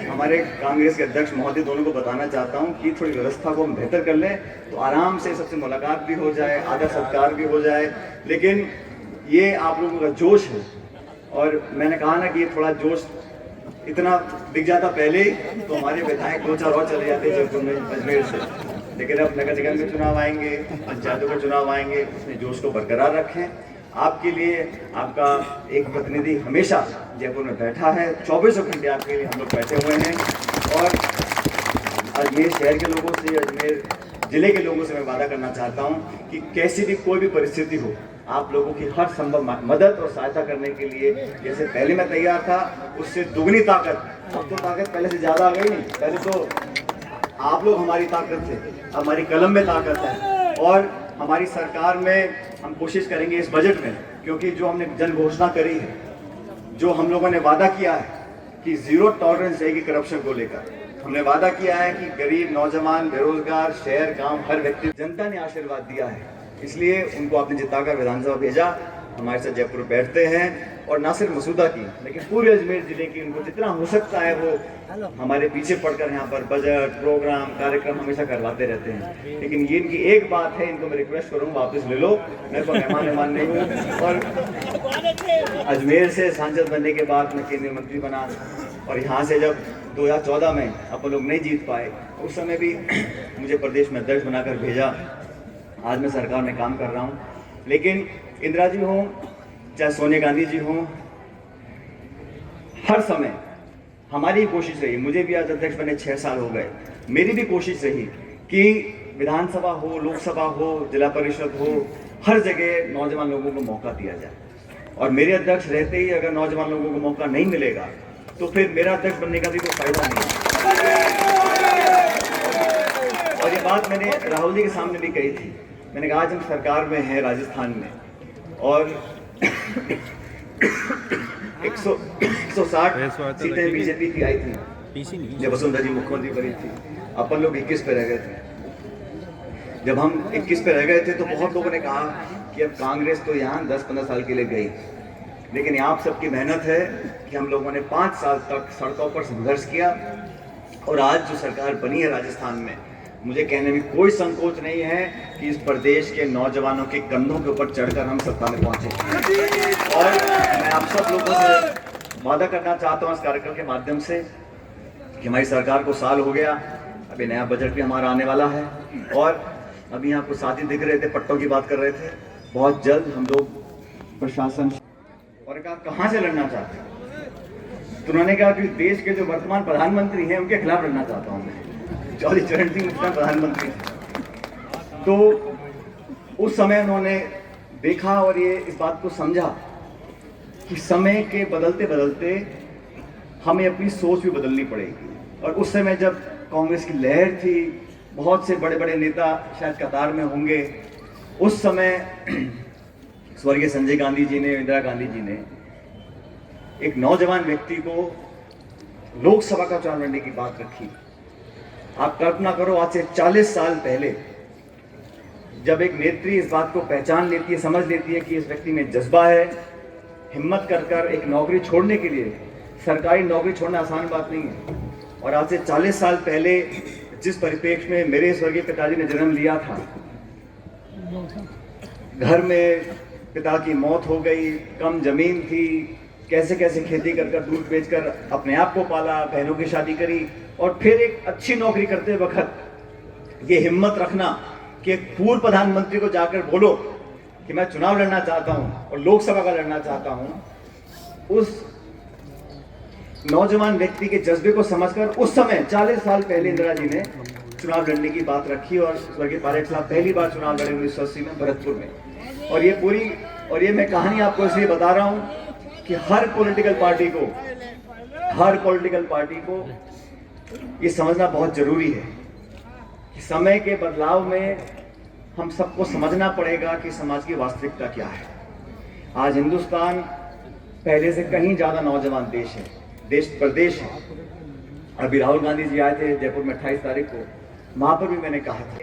हमारे कांग्रेस के अध्यक्ष महोदय दोनों को बताना चाहता हूँ कि थोड़ी व्यवस्था को हम बेहतर कर लें तो आराम से सबसे मुलाकात भी हो जाए, आदर सत्कार भी हो जाए। लेकिन ये आप लोगों का जोश है और मैंने कहा ना कि ये थोड़ा जोश इतना दिख जाता पहले ही तो हमारे विधायक 2-4 और चले जाते जयपुर में, अजमेर से, लेकिन अब नगर निगम के चुनाव आएंगे, पंचायतों के चुनाव आएंगे, उसमें जोश को बरकरार रखें। आपके लिए आपका एक प्रतिनिधि हमेशा जयपुर में बैठा है, 24 घंटे आपके लिए हम लोग बैठे हुए हैं। और अजमेर शहर के लोगों से, अजमेर जिले के लोगों से मैं वादा करना चाहता हूँ कि कैसी भी कोई भी परिस्थिति हो, आप लोगों की हर संभव मदद और सहायता करने के लिए, जैसे पहले मैं तैयार था उससे दुगनी ताकत, अब तो ताकत पहले से ज़्यादा आ गई नहीं, पहले तो आप लोग हमारी ताकत थे, अब हमारी कलम में ताकत है। और हमारी सरकार में हम कोशिश करेंगे इस बजट में, क्योंकि जो हमने जन घोषणा करी है, जो हम लोगों ने वादा किया है कि जीरो टॉलरेंस रहेगी करप्शन को लेकर, हमने वादा किया है कि गरीब, नौजवान, बेरोजगार, शहर, गांव, हर व्यक्ति, जनता ने आशीर्वाद दिया है, इसलिए उनको आपने जिताकर विधानसभा भेजा, हमारे साथ जयपुर बैठते हैं। और ना सिर्फ मसूदा की, लेकिन पूरे अजमेर जिले की उनको जितना हो सकता है वो हमारे पीछे पड़कर यहाँ पर बजट, प्रोग्राम, कार्यक्रम हमेशा करवाते रहते हैं। लेकिन ये इनकी एक बात है, इनको मैं रिक्वेस्ट करूँगा वापस ले लो, मैं तो मेहमान नहीं हूँ। और अजमेर से सांसद बनने के बाद मैं केंद्रीय मंत्री बना और यहाँ से जब 2014 में अपन लोग नहीं जीत पाए, उस समय भी मुझे प्रदेश में अध्यक्ष बनाकर भेजा। आज मैं सरकार में काम कर रहा हूँ, लेकिन इंदिरा जी हों चाहे सोनिया गांधी जी हों, हर समय हमारी कोशिश रही, मुझे भी आज अध्यक्ष बने 6 साल हो गए, मेरी भी कोशिश रही कि विधानसभा हो, लोकसभा हो, जिला परिषद हो, हर जगह नौजवान लोगों को मौका दिया जाए। और मेरे अध्यक्ष रहते ही अगर नौजवान लोगों को मौका नहीं मिलेगा तो फिर मेरा अध्यक्ष बनने का भी कोई फायदा नहीं। और ये बात मैंने राहुल जी के सामने भी कही थी, मैंने कहा आज हम सरकार में हैं राजस्थान में और 160 सीटें बीजेपी की आई थी जब वसुंधरा जी मुख्यमंत्री बनी थी, अपन लोग 21 पे रह गए थे। जब हम 21 पे रह गए थे तो बहुत लोगों ने कहा कि अब कांग्रेस तो यहाँ 10-15 साल के लिए गई, लेकिन आप सबकी मेहनत है कि हम लोगों ने 5 साल तक सड़कों पर संघर्ष किया और आज जो सरकार बनी है राजस्थान में, मुझे कहने में कोई संकोच नहीं है कि इस प्रदेश के नौजवानों के कंधों के ऊपर चढ़कर हम सत्ता में पहुंचे। और मैं आप सब लोगों से वादा करना चाहता हूं इस कार्यक्रम के माध्यम से कि हमारी सरकार को साल हो गया, अभी नया बजट भी हमारा आने वाला है और अभी आपको साथी दिख रहे थे, पट्टों की बात कर रहे थे, बहुत जल्द हम लोग प्रशासन और कहा कहाँ से लड़ना चाहते हैं, तो उन्होंने कहा कि देश के जो वर्तमान प्रधानमंत्री हैं उनके खिलाफ लड़ना चाहता हूँ मैं। चौधरी चरण सिंह उसका प्रधानमंत्री, तो उस समय उन्होंने देखा और ये इस बात को समझा कि समय के बदलते बदलते हमें अपनी सोच भी बदलनी पड़ेगी। और उस समय जब कांग्रेस की लहर थी, बहुत से बड़े बड़े नेता शायद कतार में होंगे, उस समय स्वर्गीय संजय गांधी जी ने, इंदिरा गांधी जी ने एक नौजवान व्यक्ति को लोकसभा का चुनाव लड़ने की बात रखी। आप कल्पना करो, आज से 40 साल पहले जब एक नेत्री इस बात को पहचान लेती है, समझ लेती है कि इस व्यक्ति में जज्बा है, हिम्मत कर एक नौकरी छोड़ने के लिए, सरकारी नौकरी छोड़ना आसान बात नहीं है। और आज से 40 साल पहले जिस परिप्रेक्ष्य में मेरे स्वर्गीय पिताजी ने जन्म लिया था, घर में पिता की मौत हो गई, कम जमीन थी, कैसे कैसे खेती कर कर दूध बेचकर अपने आप को पाला, बहनों की शादी करी, और फिर एक अच्छी नौकरी करते वक्त ये हिम्मत रखना कि एक पूर्व प्रधानमंत्री को जाकर बोलो कि मैं चुनाव लड़ना चाहता हूं और लोकसभा का लड़ना चाहता हूं। उस नौजवान व्यक्ति के जज्बे को समझकर उस समय 40 साल पहले इंदिरा जी ने चुनाव लड़ने की बात रखी और स्वर्गीय पायलट साहब पहली बार चुनाव लड़े 1980 में भरतपुर में। और ये मैं कहानी आपको इसलिए बता रहा हूं कि हर पॉलिटिकल पार्टी को ये समझना बहुत जरूरी है कि समय के बदलाव में हम सबको समझना पड़ेगा कि समाज की वास्तविकता क्या है। आज हिंदुस्तान पहले से कहीं ज्यादा नौजवान देश प्रदेश है। अभी राहुल गांधी जी आए थे जयपुर में 28 तारीख को, वहां पर भी मैंने कहा था,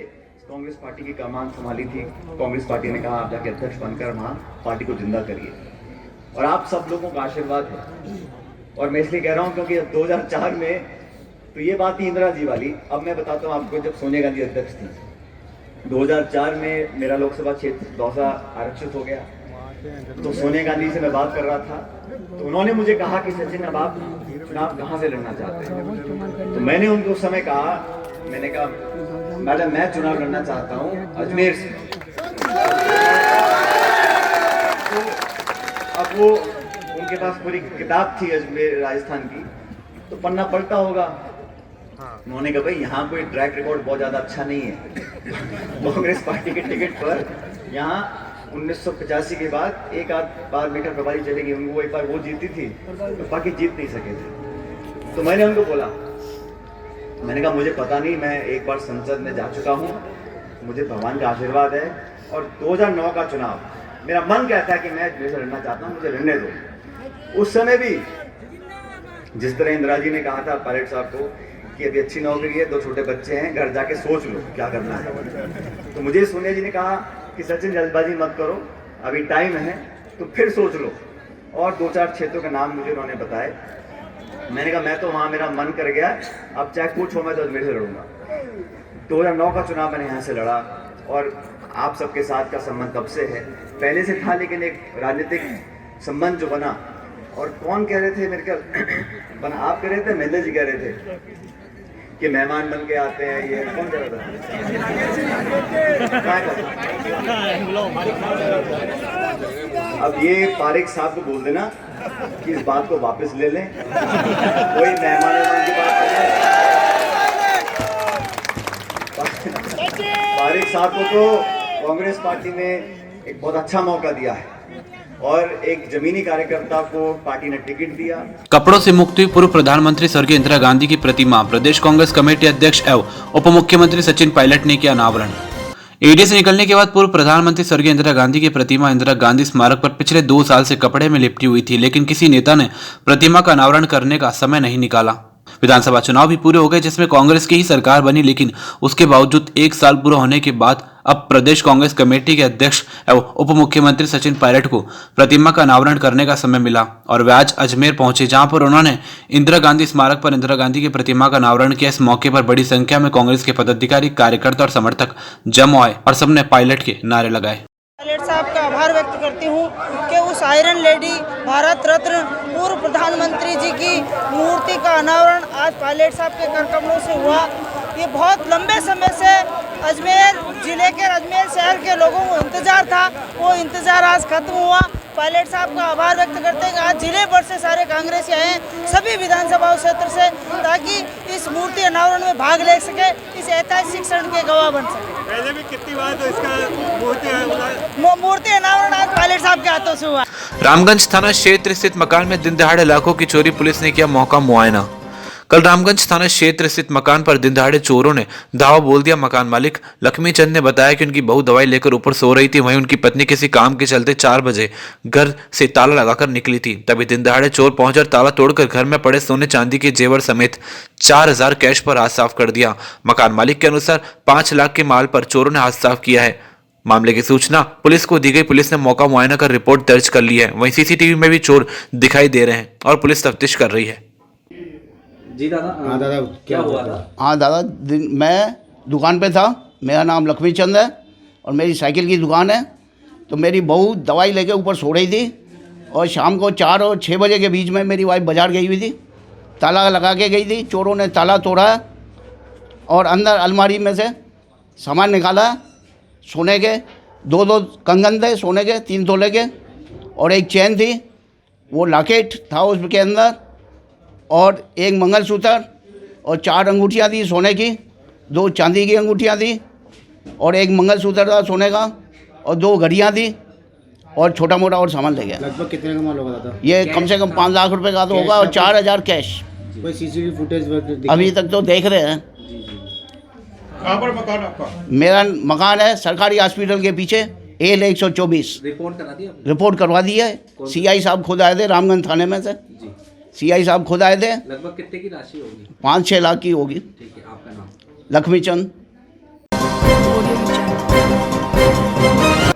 कांग्रेस पार्टी की कमान संभाली थी, कांग्रेस पार्टी ने कहा आप जाके अध्यक्ष बनकर वहां पार्टी को जिंदा करिए, और आप सब लोगों का आशीर्वाद है। और मैं इसलिए कह रहा हूं क्योंकि 2004 में तो ये बात थी इंदिरा जी वाली। अब मैं बताता हूँ आपको, जब सोनिया गांधी अध्यक्ष थी 2004 में मेरा लोकसभा क्षेत्र दौसा आरक्षित हो गया, तो सोनिया गांधी से मैं बात कर रहा था, तो उन्होंने मुझे कहा कि सचिन अब आप चुनाव कहाँ से लड़ना चाहते हैं। तो मैंने उनको उस समय कहा, मैंने कहा मैडम मैं चुनाव लड़ना चाहता हूँ अजमेर से। तो अब वो उनके पास पूरी किताब थी अजमेर राजस्थान की, तो पन्ना पलटा होगा। उन्होंने कहा भाई यहाँ कोई ट्रैक रिकॉर्ड बहुत ज्यादा अच्छा नहीं है। कांग्रेस पार्टी के टिकट पर यहाँ 1985 के बाद एक आध बार मेकर प्रभारी चलेगी, वो एक बार वो जीती थी, तो बाकी जीत नहीं सके थे। तो मैंने उनको बोला, मैंने कहा मुझे पता नहीं, मैं एक बार संसद में जा चुका हूँ, मुझे भगवान का आशीर्वाद है, और 2009 का चुनाव मेरा मन कहता है कि मैं अजमेर लड़ना चाहता हूँ, मुझे लड़ने दो। उस समय भी जिस तरह इंदिरा जी ने कहा था पायलट साहब को कि अभी अच्छी नौकरी है, 2 छोटे बच्चे हैं, घर जाके सोच लो क्या करना है, तो मुझे सोनिया जी ने कहा कि सचिन जल्दबाजी मत करो, अभी टाइम है, तो फिर सोच लो। और 2-4 क्षेत्रों के नाम मुझे उन्होंने बताए। मैंने कहा मैं तो वहाँ मेरा मन कर गया, अब चाहे कुछ हो मैं तो अजमेर से लड़ूंगा। 2009 का चुनाव मैंने यहाँ से लड़ा, और आप सबके साथ का संबंध तब से है, पहले से था, लेकिन एक राजनीतिक संबंध जो बना। और कौन कह रहे थे मेरे ख्याल बना, आप कह रहे थे, महेंद्र जी कह रहे थे कि मेहमान बन के आते हैं, ये कौन कह रहा था? अब ये पारिक साहब को बोल देना कि इस बात को वापस ले लें, कोई मेहमान की बात नहीं। पारिक साहब को तो कांग्रेस पार्टी ने एक बहुत अच्छा मौका दिया है, और एक जमीनी कार्यकर्ता को पार्टी ने टिकट दिया। कपड़ों से मुक्त हुई पूर्व प्रधानमंत्री स्वर्गीय इंदिरा गांधी की प्रतिमा प्रदेश कांग्रेस कमेटी अध्यक्ष एवं उप मुख्यमंत्री सचिन पायलट ने किया अनावरण। ईडी से निकलने के बाद पूर्व प्रधानमंत्री स्वर्गीय इंदिरा गांधी की प्रतिमा इंदिरा गांधी स्मारक पर पिछले 2 साल से कपड़े में लिपटी हुई थी, लेकिन किसी नेता ने प्रतिमा का अनावरण करने का समय नहीं निकाला। विधानसभा चुनाव भी पूरे हो गए, जिसमें कांग्रेस की ही सरकार बनी, लेकिन उसके बावजूद 1 साल पूरा होने के बाद अब प्रदेश कांग्रेस कमेटी के अध्यक्ष एवं उप मुख्यमंत्री सचिन पायलट को प्रतिमा का अनावरण करने का समय मिला, और वे आज अजमेर पहुंचे, जहां पर उन्होंने इंदिरा गांधी स्मारक पर इंदिरा गांधी की प्रतिमा का अनावरण किया। इस मौके पर बड़ी संख्या में कांग्रेस के पदाधिकारी, कार्यकर्ता और समर्थक जम आए और सबने पायलट के नारे लगाए। पायलट साहब का आभार व्यक्त करती हूँ कि उस आयरन लेडी, भारत रत्न पूर्व प्रधानमंत्री जी की मूर्ति का अनावरण आज पायलट साहब के कर कमलों से हुआ। ये बहुत लंबे समय से अजमेर जिले के, अजमेर शहर के लोगों को इंतजार था, वो इंतजार आज खत्म हुआ। पायलट साहब का आभार व्यक्त करते हैं। आज जिले भर से सारे कांग्रेसी आए हैं, सभी विधानसभा क्षेत्र से, ताकि इस मूर्ति अनावरण में भाग ले सके, इस ऐतिहासिक क्षण के गवाह बन सके। पहले भी कितनी बार तो इसका मूर्ति अनावरण आज पायलट साहब के हाथों से हुआ। रामगंज थाना क्षेत्र स्थित मकान में दिन दहाड़े लाखों की चोरी, पुलिस ने किया मौका मुआयना। कल रामगंज थाना क्षेत्र स्थित मकान पर दिन दहाड़े चोरों ने धावा बोल दिया। मकान मालिक लक्ष्मी चंद ने बताया कि उनकी बहू दवाई लेकर ऊपर सो रही थी, वहीं उनकी पत्नी किसी काम के चलते 4 बजे घर से ताला लगाकर निकली थी। तभी दिन दहाड़े चोर पहुंचकर ताला तोड़कर घर में पड़े सोने चांदी के जेवर समेत 4000 कैश पर हाथ साफ कर दिया। मकान मालिक के अनुसार 5 लाख के माल पर चोरों ने हाथ साफ किया है। मामले की सूचना पुलिस को दी गई। पुलिस ने मौका मुआयना कर रिपोर्ट दर्ज कर ली है। वहीं सीसीटीवी में भी चोर दिखाई दे रहे हैं और पुलिस तफ्तीश कर रही है। जी दादा। हाँ दादा, क्या हुआ था? हाँ दादा, मैं दुकान पे था, मेरा नाम लक्ष्मी चंद है और मेरी साइकिल की दुकान है। तो मेरी बहू दवाई लेके ऊपर सो रही थी और शाम को 4 और 6 बजे के बीच में मेरी वाइफ बाज़ार गई हुई थी, ताला लगा के गई थी। चोरों ने ताला तोड़ा और अंदर अलमारी में से सामान निकाला, सोने के 2 कंगन थे, सोने के 3 तोले के, और एक चेन थी, वो लॉकेट था उसके अंदर, और एक मंगलसूत्र और 4 अंगूठियाँ थी सोने की, 2 चांदी की अंगूठियाँ थी और एक मंगलसूत्र था सोने का, और 2 घड़ियाँ थी, और छोटा मोटा और सामान ले गया। लगभग कितने का माल होगा दादा? ये कम से कम 5 लाख रुपए का तो होगा, और 4000 कैश। कोई सीसीटीवी फुटेज अभी तक तो देख रहे हैं। कहाँ पर मकान आपका? मेरा मकान है सरकारी हॉस्पिटल के पीछे, एल 124। रिपोर्ट करा दी आपने? रिपोर्ट करवा दी है। सीआई साहब खुद आए थे रामगंज थाने में से, सीआई साहब खुद आए थे। लगभग कितने की राशि होगी? 5-6 लाख की होगी। ठीक है, आपका नाम? लक्ष्मीचंद।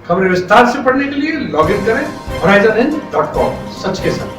खबरें विस्तार से पढ़ने के लिए लॉग इन करें horizonn.com। सच के साथ।